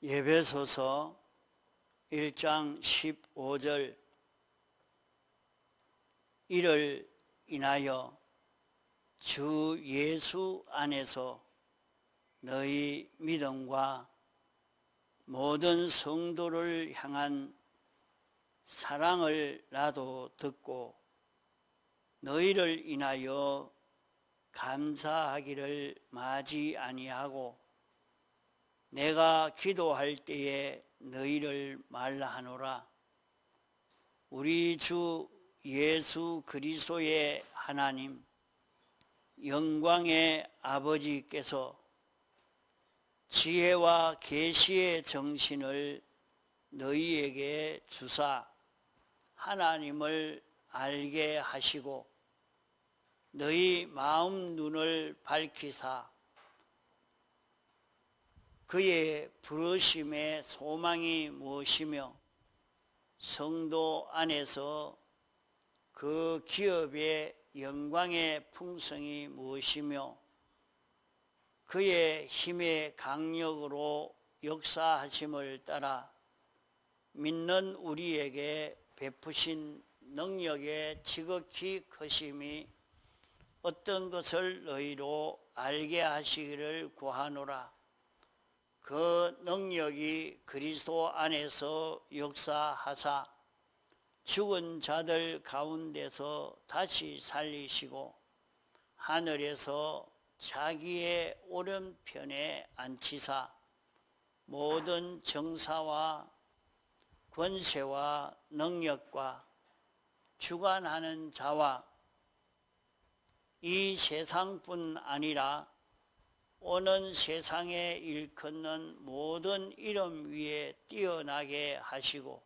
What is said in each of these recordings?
에베소서 1장 15절 이를 인하여 주 예수 안에서 너희 믿음과 모든 성도를 향한 사랑을 나도 듣고 너희를 인하여 감사하기를 마지 아니하고 내가 기도할 때에 너희를 말라 하노라. 우리 주 예수 그리스도의 하나님 영광의 아버지께서 지혜와 계시의 정신을 너희에게 주사 하나님을 알게 하시고 너희 마음 눈을 밝히사 그의 부르심의 소망이 무엇이며 성도 안에서 그 기업의 영광의 풍성이 무엇이며 그의 힘의 강력으로 역사하심을 따라 믿는 우리에게 베푸신 능력의 지극히 크심이 어떤 것을 너희로 알게 하시기를 구하노라. 그 능력이 그리스도 안에서 역사하사 죽은 자들 가운데서 다시 살리시고 하늘에서 자기의 오른편에 앉히사 모든 정사와 권세와 능력과 주관하는 자와 이 세상뿐 아니라 오는 세상에 일컫는 모든 이름 위에 뛰어나게 하시고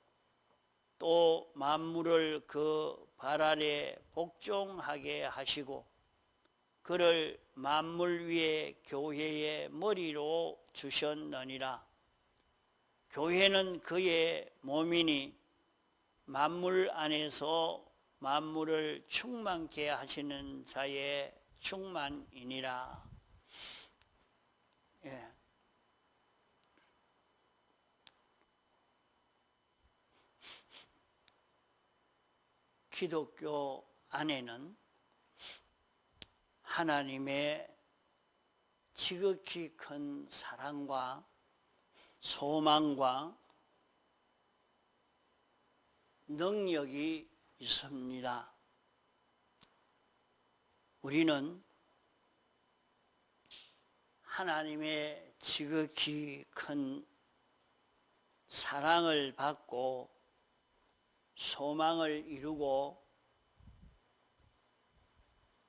또 만물을 그 발 아래 복종하게 하시고 그를 만물 위에 교회의 머리로 주셨느니라. 교회는 그의 몸이니 만물 안에서 만물을 충만케 하시는 자의 충만이니라. 기독교 안에는 하나님의 지극히 큰 사랑과 소망과 능력이 있습니다. 우리는 하나님의 지극히 큰 사랑을 받고 소망을 이루고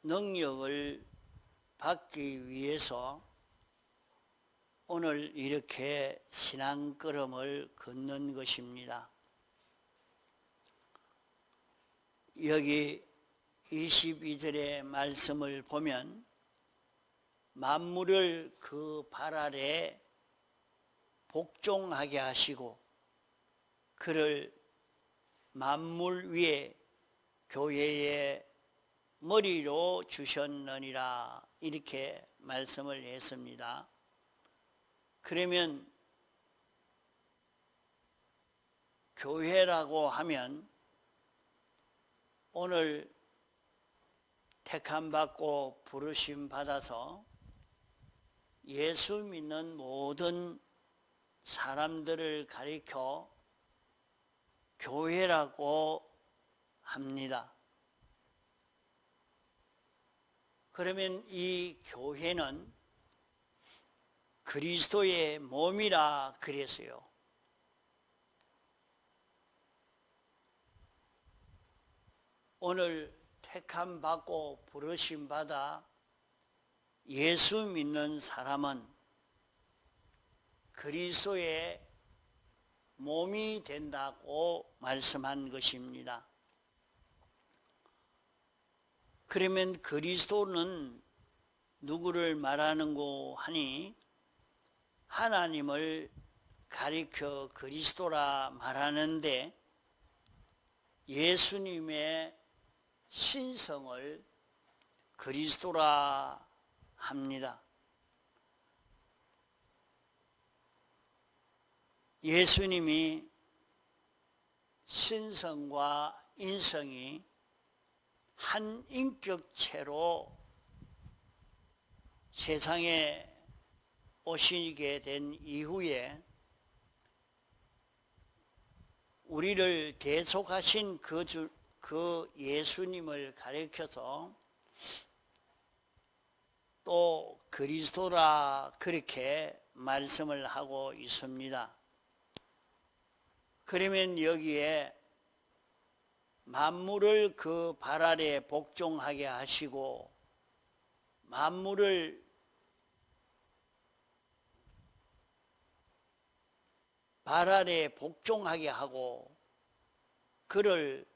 능력을 받기 위해서 오늘 이렇게 신앙걸음을 걷는 것입니다. 여기 22절의 말씀을 보면 만물을 그 발 아래 복종하게 하시고 그를 만물 위에 교회의 머리로 주셨느니라 이렇게 말씀을 했습니다. 그러면 교회라고 하면 오늘 택함받고 부르심 받아서 예수 믿는 모든 사람들을 가리켜 교회라고 합니다. 그러면 이 교회는 그리스도의 몸이라 그랬어요. 오늘 택함 받고 부르심 받아 예수 믿는 사람은 그리스도의 몸이 된다고 말씀한 것입니다. 그러면 그리스도는 누구를 말하는고 하니 하나님을 가리켜 그리스도라 말하는데 예수님의 신성을 그리스도라 합니다. 예수님이 신성과 인성이 한 인격체로 세상에 오시게 된 이후에 우리를 대속하신 그 예수님을 가리켜서 또 그리스도라 그렇게 말씀을 하고 있습니다. 그러면 여기에 만물을 그 발 아래 복종하게 하시고 만물을 발 아래 복종하게 하고 그를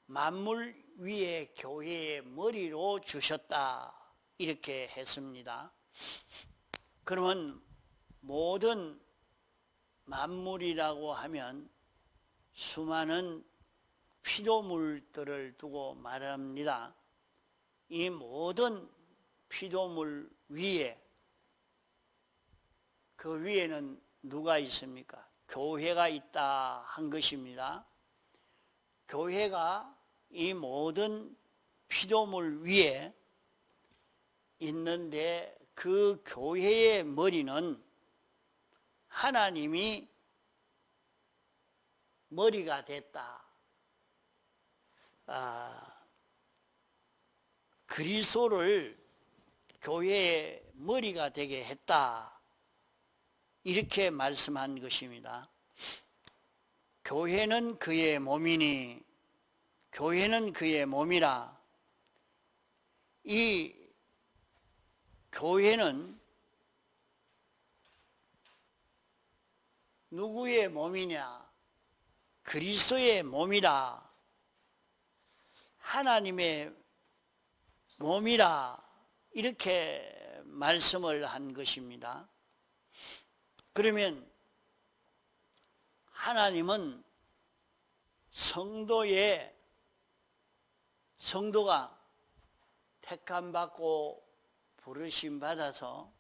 만물 위에 교회의 머리로 주셨다 이렇게 했습니다. 그러면 모든 만물이라고 하면 수많은 피조물들을 두고 말합니다. 이 모든 피조물 위에 그 위에는 누가 있습니까? 교회가 있다 한 것입니다. 교회가 이 모든 피조물 위에 있는데 그 교회의 머리는 하나님이 머리가 됐다. 그리스도를 교회의 머리가 되게 했다. 이렇게 말씀한 것입니다. 교회는 그의 몸이니 교회는 그의 몸이라. 이 교회는 누구의 몸이냐? 그리스도의 몸이라. 하나님의 몸이라. 이렇게 말씀을 한 것입니다. 그러면 하나님은 성도가 택함받고 부르심 받아서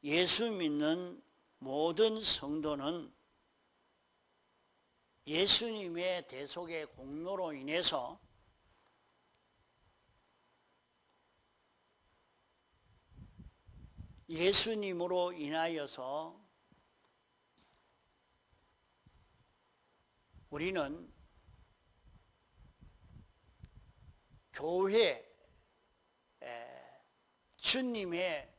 예수 믿는 모든 성도는 예수님의 대속의 공로로 인해서 예수님으로 인하여서 우리는 교회 주님의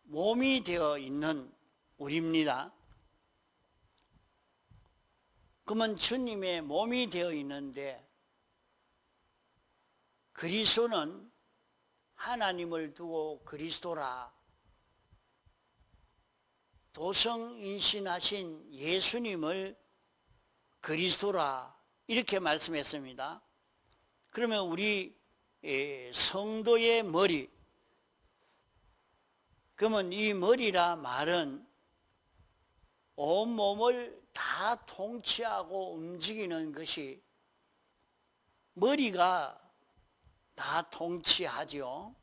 몸이 되어 있는 우리입니다. 그러면 주님의 몸이 되어 있는데 그리스도는 하나님을 두고 그리스도라. 도성인신하신 예수님을 그리스도라 이렇게 말씀했습니다. 그러면 우리 성도의 머리, 그러면 이 머리라 말은 온몸을 다 통치하고 움직이는 것이 머리가 다 통치하죠.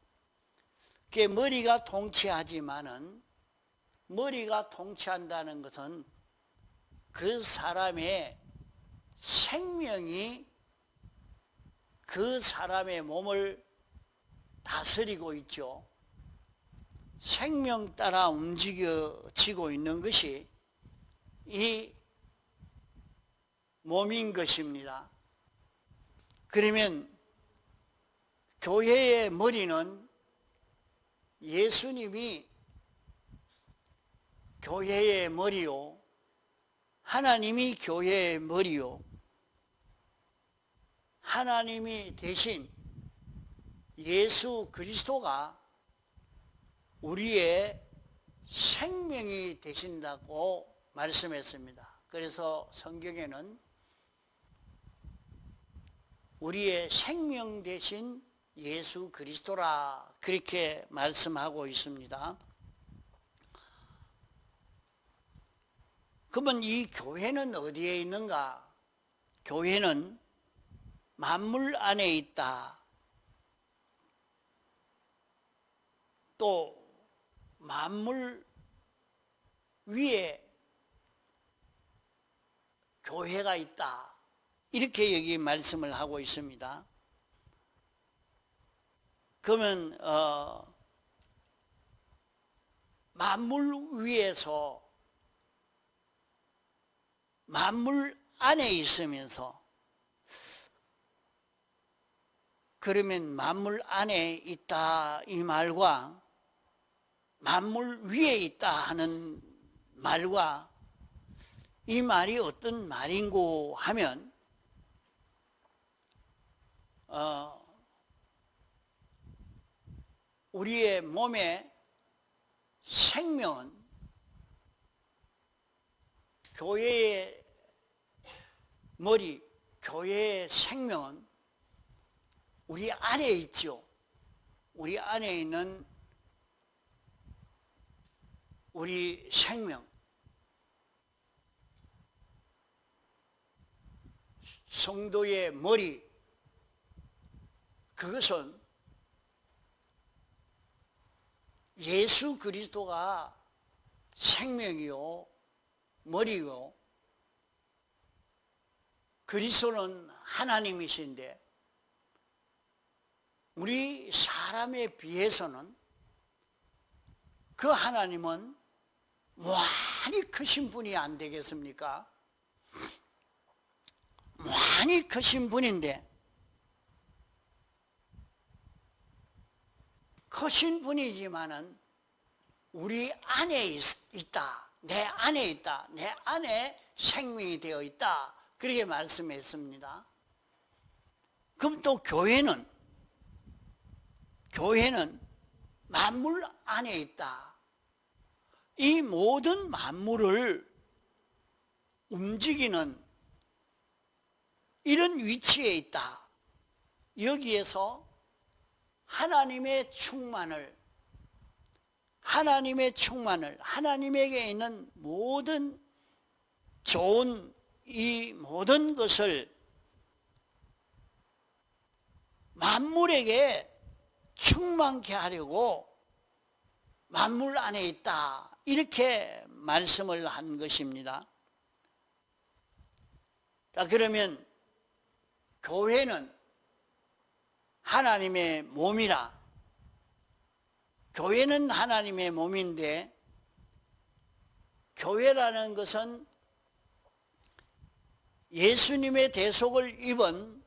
그게 머리가 통치하지만은 머리가 통치한다는 것은 그 사람의 생명이 그 사람의 몸을 다스리고 있죠. 생명 따라 움직여지고 있는 것이 이 몸인 것입니다. 그러면 교회의 머리는 예수님이 교회의 머리요, 하나님이 교회의 머리요, 하나님이 대신 예수 그리스도가 우리의 생명이 되신다고 말씀했습니다. 그래서 성경에는 우리의 생명 되신 예수 그리스도라 그렇게 말씀하고 있습니다. 그러면 이 교회는 어디에 있는가? 교회는 만물 안에 있다. 또 만물 위에 교회가 있다. 이렇게 여기 말씀을 하고 있습니다. 그러면 만물 위에서 만물 안에 있으면서, 그러면 만물 안에 있다 이 말과 만물 위에 있다 하는 말과 이 말이 어떤 말인고 하면 우리의 몸의 생명은 교회의 머리, 교회의 생명은 우리 안에 있죠. 우리 안에 있는 우리 생명, 성도의 머리, 그것은 예수 그리스도가 생명이요 머리요, 그리스도는 하나님이신데 우리 사람에 비해서는 그 하나님은 많이 크신 분이 안 되겠습니까? 많이 크신 분인데, 크신 분이지만은 우리 안에 있다, 내 안에 있다, 내 안에 생명이 되어 있다, 그렇게 말씀했습니다. 그럼 또 교회는 만물 안에 있다. 이 모든 만물을 움직이는 이런 위치에 있다. 여기에서 하나님의 충만을, 하나님에게 있는 모든 좋은 이 모든 것을 만물에게 충만케 하려고 만물 안에 있다, 이렇게 말씀을 한 것입니다. 자, 그러면 교회는 하나님의 몸이라. 교회는 하나님의 몸인데, 교회라는 것은 예수님의 대속을 입은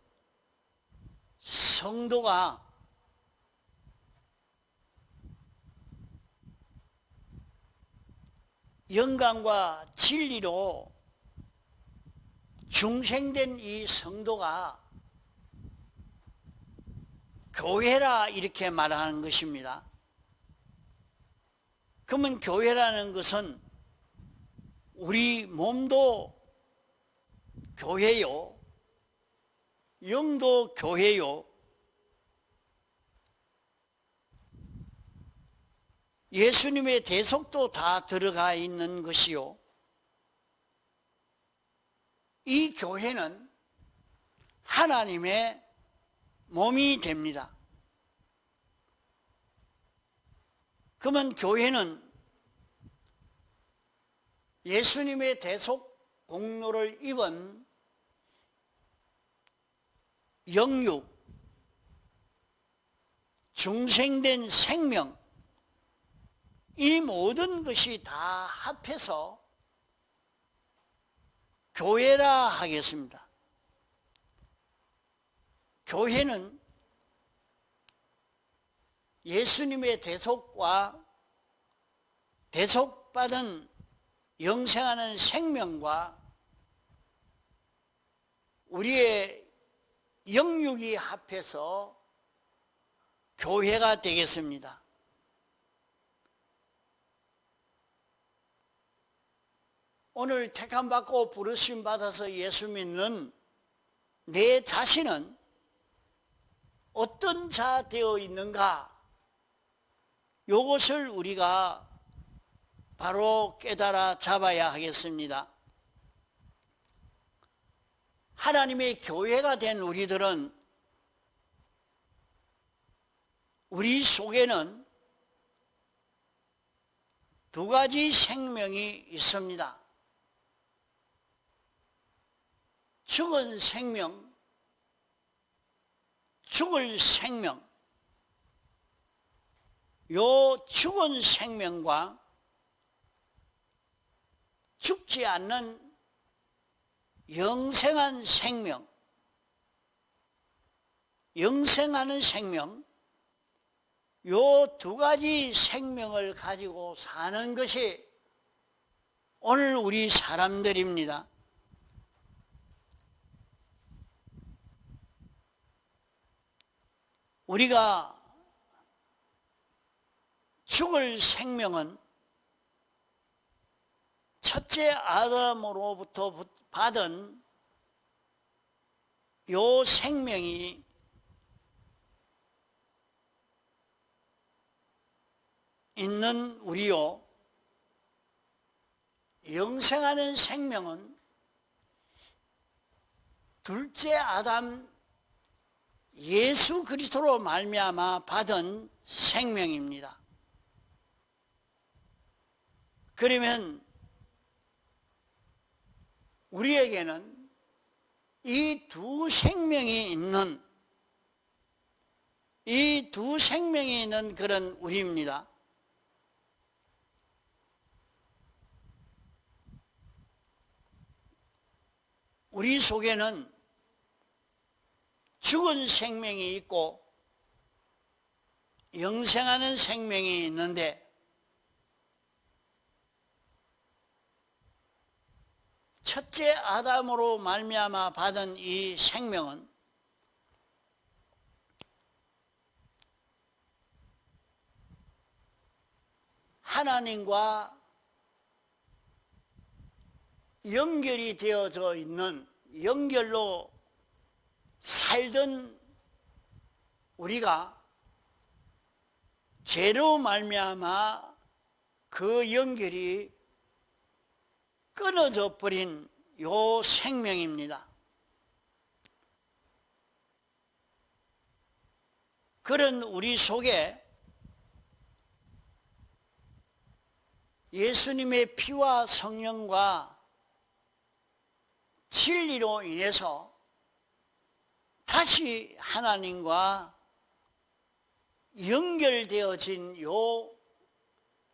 성도가 영광과 진리로 중생된 이 성도가 교회라 이렇게 말하는 것입니다. 그러면 교회라는 것은 우리 몸도 교회요, 영도 교회요, 예수님의 대속도 다 들어가 있는 것이요, 이 교회는 하나님의 몸이 됩니다. 그러면 교회는 예수님의 대속 공로를 입은 영육, 중생된 생명, 이 모든 것이 다 합해서 교회라 하겠습니다. 교회는 예수님의 대속과 대속받은 영생하는 생명과 우리의 영육이 합해서 교회가 되겠습니다. 오늘 택함받고 부르심 받아서 예수 믿는 내 자신은 어떤 자 되어 있는가? 이것을 우리가 바로 깨달아 잡아야 하겠습니다. 하나님의 교회가 된 우리들은 우리 속에는 두 가지 생명이 있습니다. 죽은 생명, 죽을 생명, 요 죽은 생명과 죽지 않는 영생한 생명, 영생하는 생명, 요 두 가지 생명을 가지고 사는 것이 오늘 우리 사람들입니다. 우리가 죽을 생명은 첫째 아담으로부터 받은 요 생명이 있는 우리요, 영생하는 생명은 둘째 아담 예수 그리스도로 말미암아 받은 생명입니다. 그러면 우리에게는 이 두 생명이 있는 그런 우리입니다. 우리 속에는 죽은 생명이 있고 영생하는 생명이 있는데, 첫째 아담으로 말미암아 받은 이 생명은 하나님과 연결이 되어져 있는, 연결로 살던 우리가 죄로 말미암아 그 연결이 끊어져 버린 요 생명입니다. 그런 우리 속에 예수님의 피와 성령과 진리로 인해서 다시 하나님과 연결되어진 요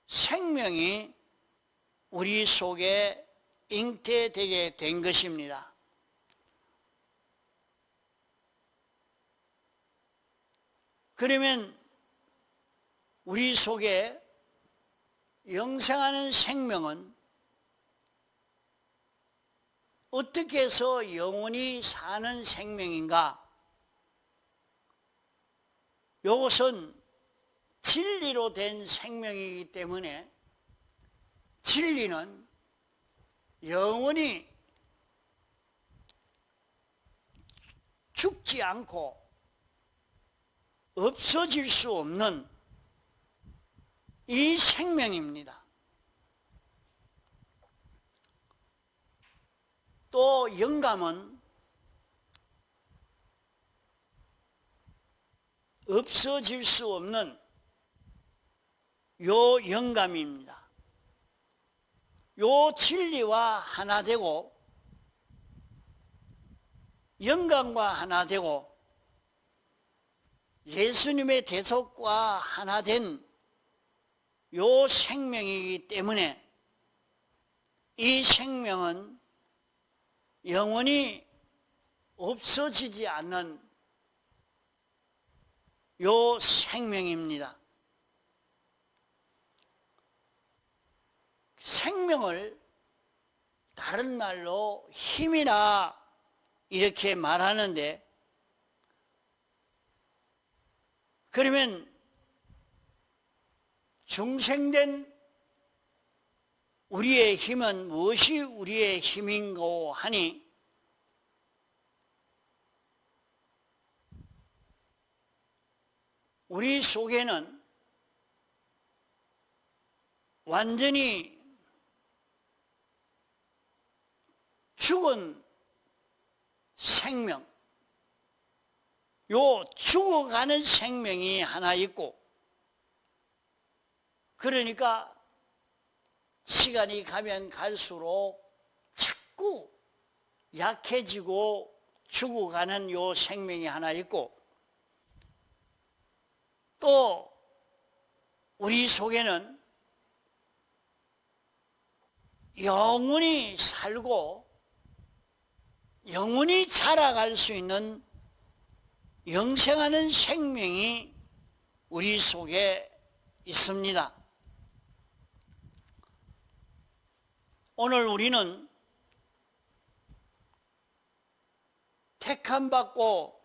생명이 우리 속에 잉태되게 된 것입니다. 그러면 우리 속에 영생하는 생명은 어떻게 해서 영원히 사는 생명인가? 이것은 진리로 된 생명이기 때문에 진리는 영원히 죽지 않고 없어질 수 없는 이 생명입니다. 또 영감은 없어질 수 없는 요 영감입니다. 요 진리와 하나 되고 영감과 하나 되고 예수님의 대속과 하나 된 요 생명이기 때문에 이 생명은 영원히 없어지지 않는 요 생명입니다. 생명을 다른 말로 힘이라 이렇게 말하는데, 그러면 중생된 우리의 힘은 무엇이 우리의 힘인고 하니, 우리 속에는 완전히 죽은 생명, 요 죽어가는 생명이 하나 있고, 그러니까 시간이 가면 갈수록 자꾸 약해지고 죽어가는 요 생명이 하나 있고, 또 우리 속에는 영원히 살고 영원히 자라갈 수 있는 영생하는 생명이 우리 속에 있습니다. 오늘 우리는 택함받고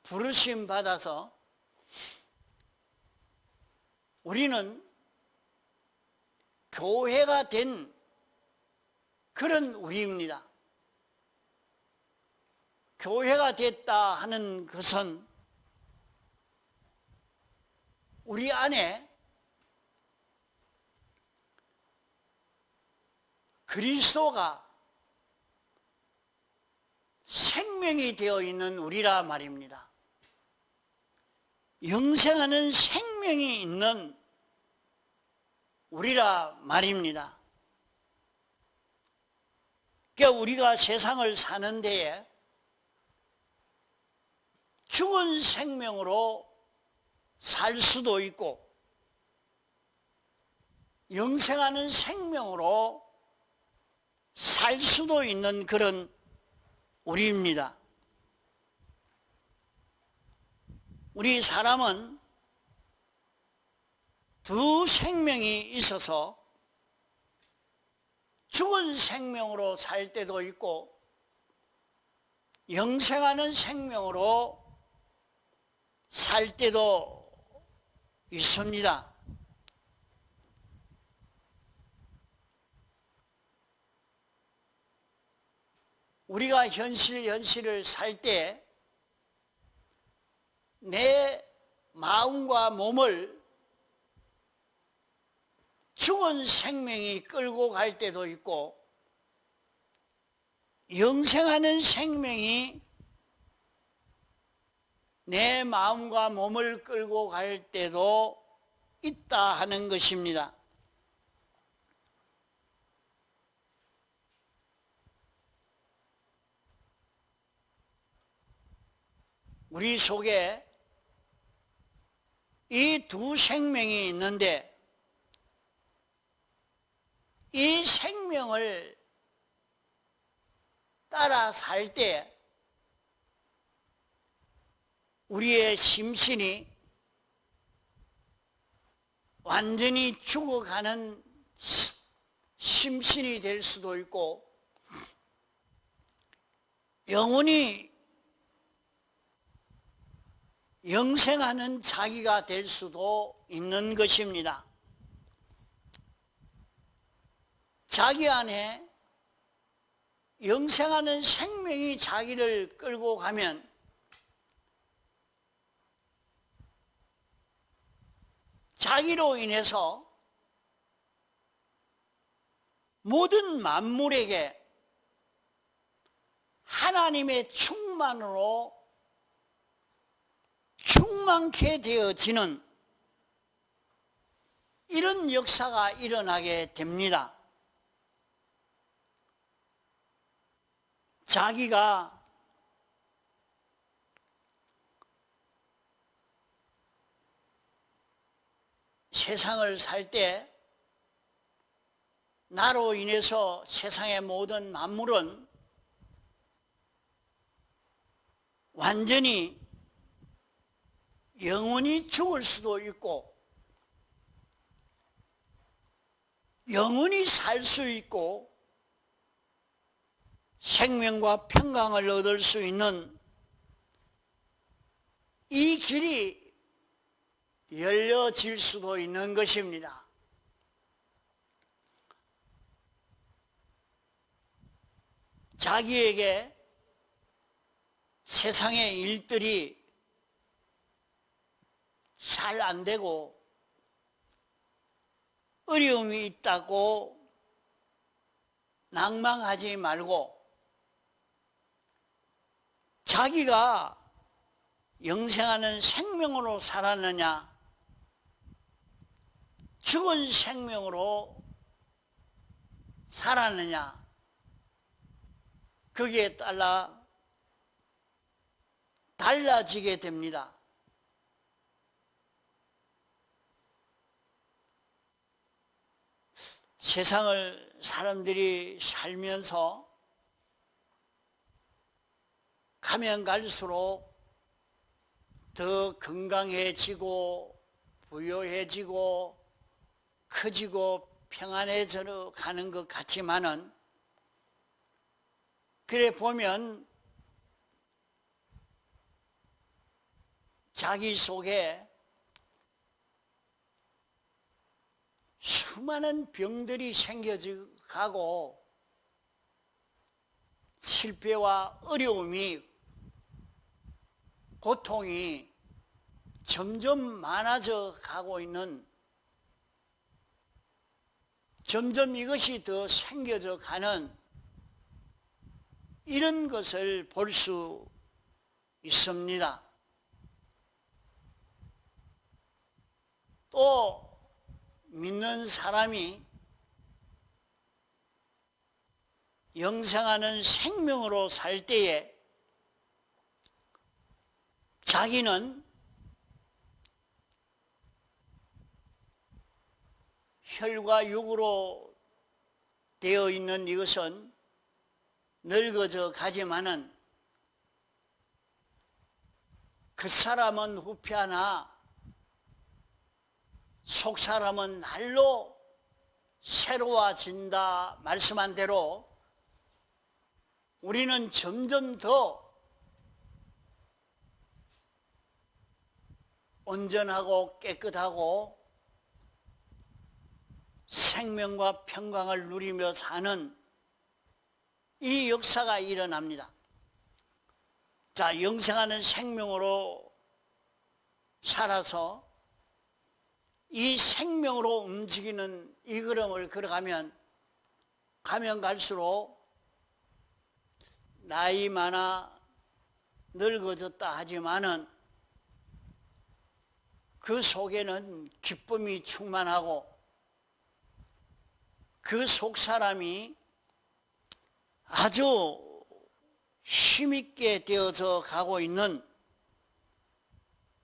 부르심 받아서 우리는 교회가 된 그런 우리입니다. 교회가 됐다 하는 것은 우리 안에 그리스도가 생명이 되어 있는 우리라 말입니다. 영생하는 생명이 있는 우리라 말입니다. 그러니까 우리가 세상을 사는 데에 죽은 생명으로 살 수도 있고 영생하는 생명으로 살 수도 있는 그런 우리입니다. 우리 사람은 두 생명이 있어서 죽은 생명으로 살 때도 있고 영생하는 생명으로 살 때도 있습니다. 우리가 현실을 살 때 내 마음과 몸을 죽은 생명이 끌고 갈 때도 있고 영생하는 생명이 내 마음과 몸을 끌고 갈 때도 있다 하는 것입니다. 우리 속에 이 두 생명이 있는데 이 생명을 따라 살 때 우리의 심신이 완전히 죽어가는 심신이 될 수도 있고 영원히 영생하는 자기가 될 수도 있는 것입니다. 자기 안에 영생하는 생명이 자기를 끌고 가면 자기로 인해서 모든 만물에게 하나님의 충만으로 충만케 되어지는 이런 역사가 일어나게 됩니다. 자기가 세상을 살 때 나로 인해서 세상의 모든 만물은 완전히 영원히 죽을 수도 있고 영원히 살 수 있고 생명과 평강을 얻을 수 있는 이 길이 열려질 수도 있는 것입니다. 자기에게 세상의 일들이 잘 안 되고 어려움이 있다고 낭망하지 말고 자기가 영생하는 생명으로 살았느냐 죽은 생명으로 살았느냐 거기에 따라 달라지게 됩니다. 세상을 사람들이 살면서 가면 갈수록 더 건강해지고 부유해지고 커지고 평안해져 가는 것 같지만은, 그래 보면 자기 속에 수많은 병들이 생겨가고 실패와 어려움이, 고통이 점점 많아져 가고 있는, 점점 이것이 더 생겨져 가는 이런 것을 볼 수 있습니다. 또 믿는 사람이 영생하는 생명으로 살 때에 자기는 혈과 육으로 되어 있는 이것은 늙어져 가지만은 그 사람은 후패하나 속 사람은 날로 새로워진다 말씀한 대로 우리는 점점 더 온전하고 깨끗하고 생명과 평강을 누리며 사는 이 역사가 일어납니다. 자, 영생하는 생명으로 살아서 이 생명으로 움직이는 이 걸음을 걸어가면 가면 갈수록 나이 많아 늙어졌다 하지만은 그 속에는 기쁨이 충만하고 그 속 사람이 아주 힘있게 되어져 가고 있는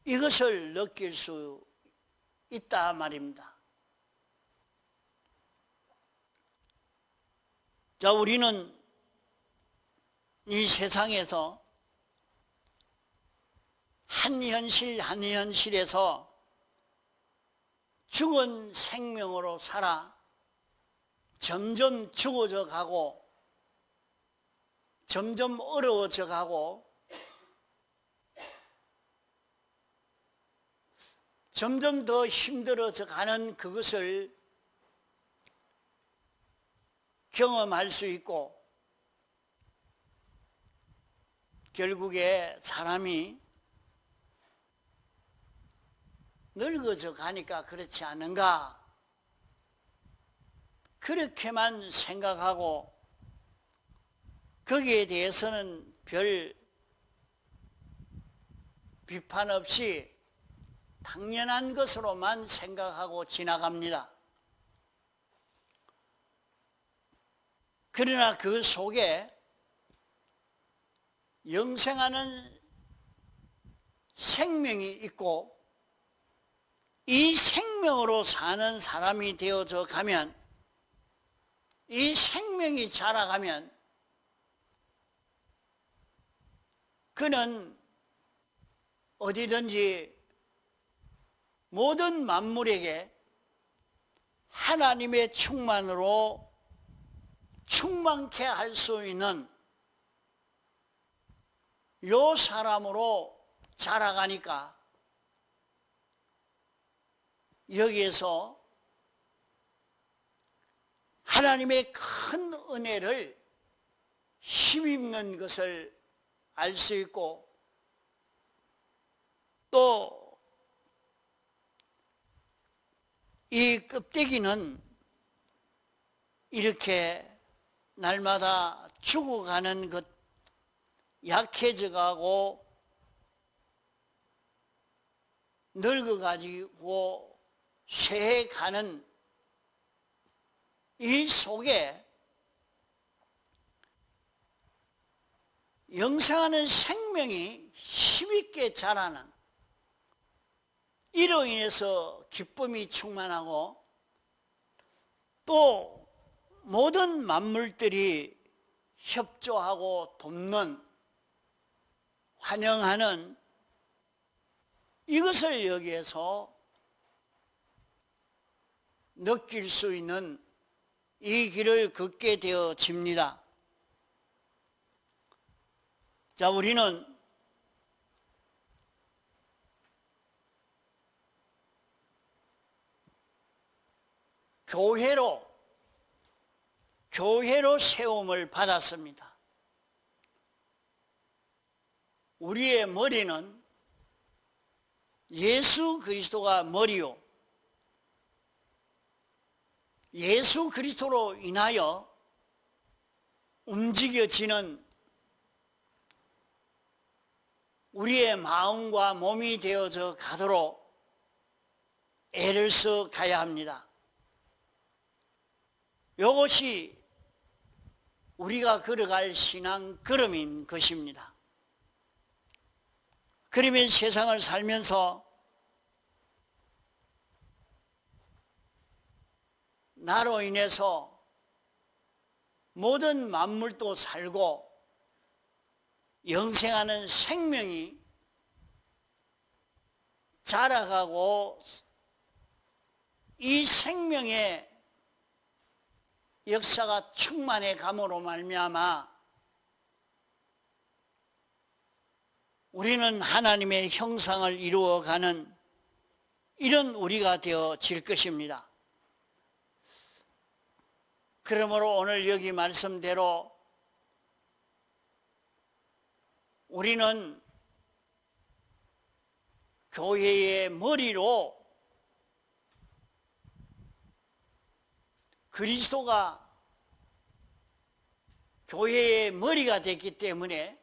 이것을 느낄 수 있다 말입니다. 자, 우리는 이 세상에서 한 현실 한 현실에서 죽은 생명으로 살아 점점 죽어져 가고 점점 어려워져 가고 점점 더 힘들어져 가는 그것을 경험할 수 있고, 결국에 사람이 늙어져 가니까 그렇지 않은가, 그렇게만 생각하고 거기에 대해서는 별 비판 없이 당연한 것으로만 생각하고 지나갑니다. 그러나 그 속에 영생하는 생명이 있고 이 생명으로 사는 사람이 되어져 가면, 이 생명이 자라가면 그는 어디든지 모든 만물에게 하나님의 충만으로 충만케 할 수 있는 요 사람으로 자라가니까 여기에서 하나님의 큰 은혜를 힘입는 것을 알 수 있고, 또 이 껍데기는 이렇게 날마다 죽어가는 것, 약해져가고 늙어가지고 쇠해가는 이 속에 영생하는 생명이 힘있게 자라는, 이로 인해서 기쁨이 충만하고 또 모든 만물들이 협조하고 돕는, 환영하는, 이것을 여기에서 느낄 수 있는 이 길을 걷게 되어집니다. 자, 우리는 교회로 세움을 받았습니다. 우리의 머리는 예수 그리스도가 머리요, 예수 그리스도로 인하여 움직여지는 우리의 마음과 몸이 되어져 가도록 애를 써 가야 합니다. 이것이 우리가 걸어갈 신앙 걸음인 것입니다. 그러면 세상을 살면서 나로 인해서 모든 만물도 살고 영생하는 생명이 자라가고 이 생명의 역사가 충만해 감으로 말미암아 우리는 하나님의 형상을 이루어가는 이런 우리가 되어질 것입니다. 그러므로 오늘 여기 말씀대로 우리는 교회의 머리로 그리스도가 교회의 머리가 됐기 때문에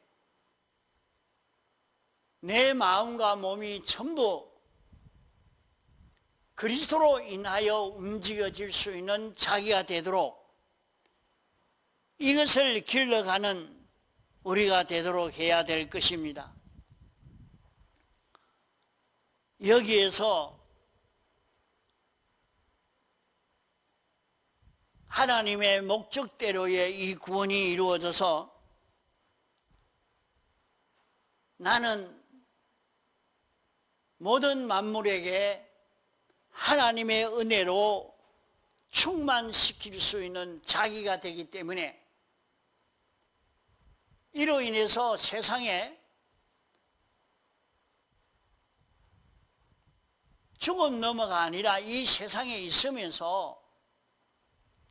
내 마음과 몸이 전부 그리스도로 인하여 움직여질 수 있는 자기가 되도록 이것을 길러가는 우리가 되도록 해야 될 것입니다. 여기에서 하나님의 목적대로의 이 구원이 이루어져서 나는 모든 만물에게 하나님의 은혜로 충만시킬 수 있는 자기가 되기 때문에 이로 인해서 세상에 죽음 넘어가 아니라 이 세상에 있으면서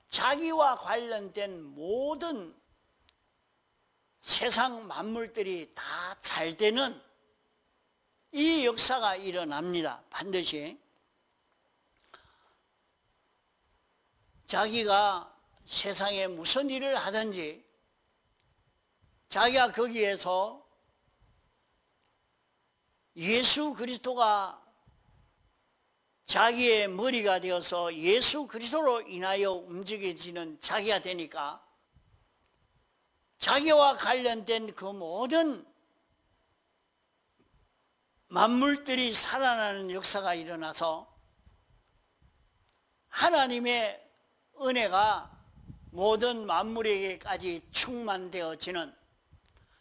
자기와 관련된 모든 세상 만물들이 다 잘 되는 이 역사가 일어납니다. 반드시. 자기가 세상에 무슨 일을 하든지 자기가 거기에서 예수 그리스도가 자기의 머리가 되어서 예수 그리스도로 인하여 움직여지는 자기가 되니까 자기와 관련된 그 모든 만물들이 살아나는 역사가 일어나서 하나님의 은혜가 모든 만물에게까지 충만되어지는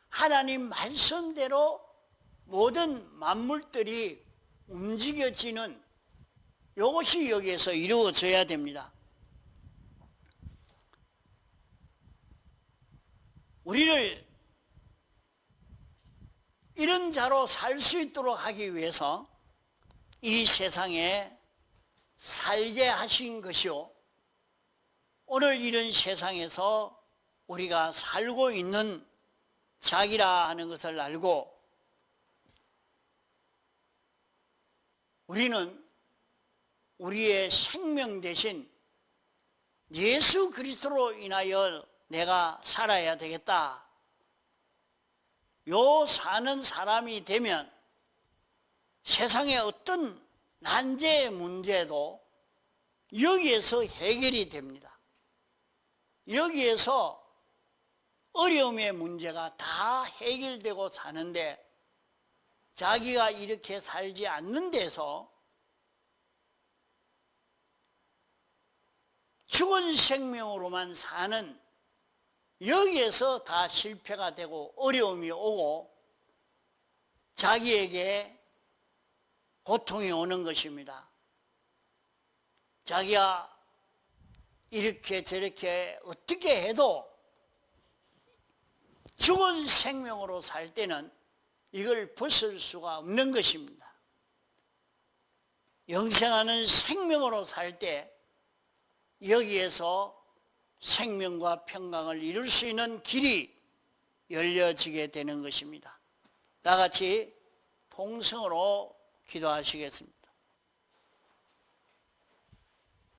하나님 말씀대로 모든 만물들이 움직여지는 이것이 여기에서 이루어져야 됩니다. 우리를 이런 자로 살 수 있도록 하기 위해서 이 세상에 살게 하신 것이요, 오늘 이런 세상에서 우리가 살고 있는 자기라 하는 것을 알고 우리는 우리의 생명 대신 예수 그리스도로 인하여 내가 살아야 되겠다. 요 사는 사람이 되면 세상의 어떤 난제의 문제도 여기에서 해결이 됩니다. 여기에서 어려움의 문제가 다 해결되고 사는데 자기가 이렇게 살지 않는 데서 죽은 생명으로만 사는, 여기에서 다 실패가 되고 어려움이 오고 자기에게 고통이 오는 것입니다. 자기가 이렇게 저렇게 어떻게 해도 죽은 생명으로 살 때는 이걸 벗을 수가 없는 것입니다. 영생하는 생명으로 살 때 여기에서 생명과 평강을 이룰 수 있는 길이 열려지게 되는 것입니다. 다 같이 통성으로 기도하시겠습니다.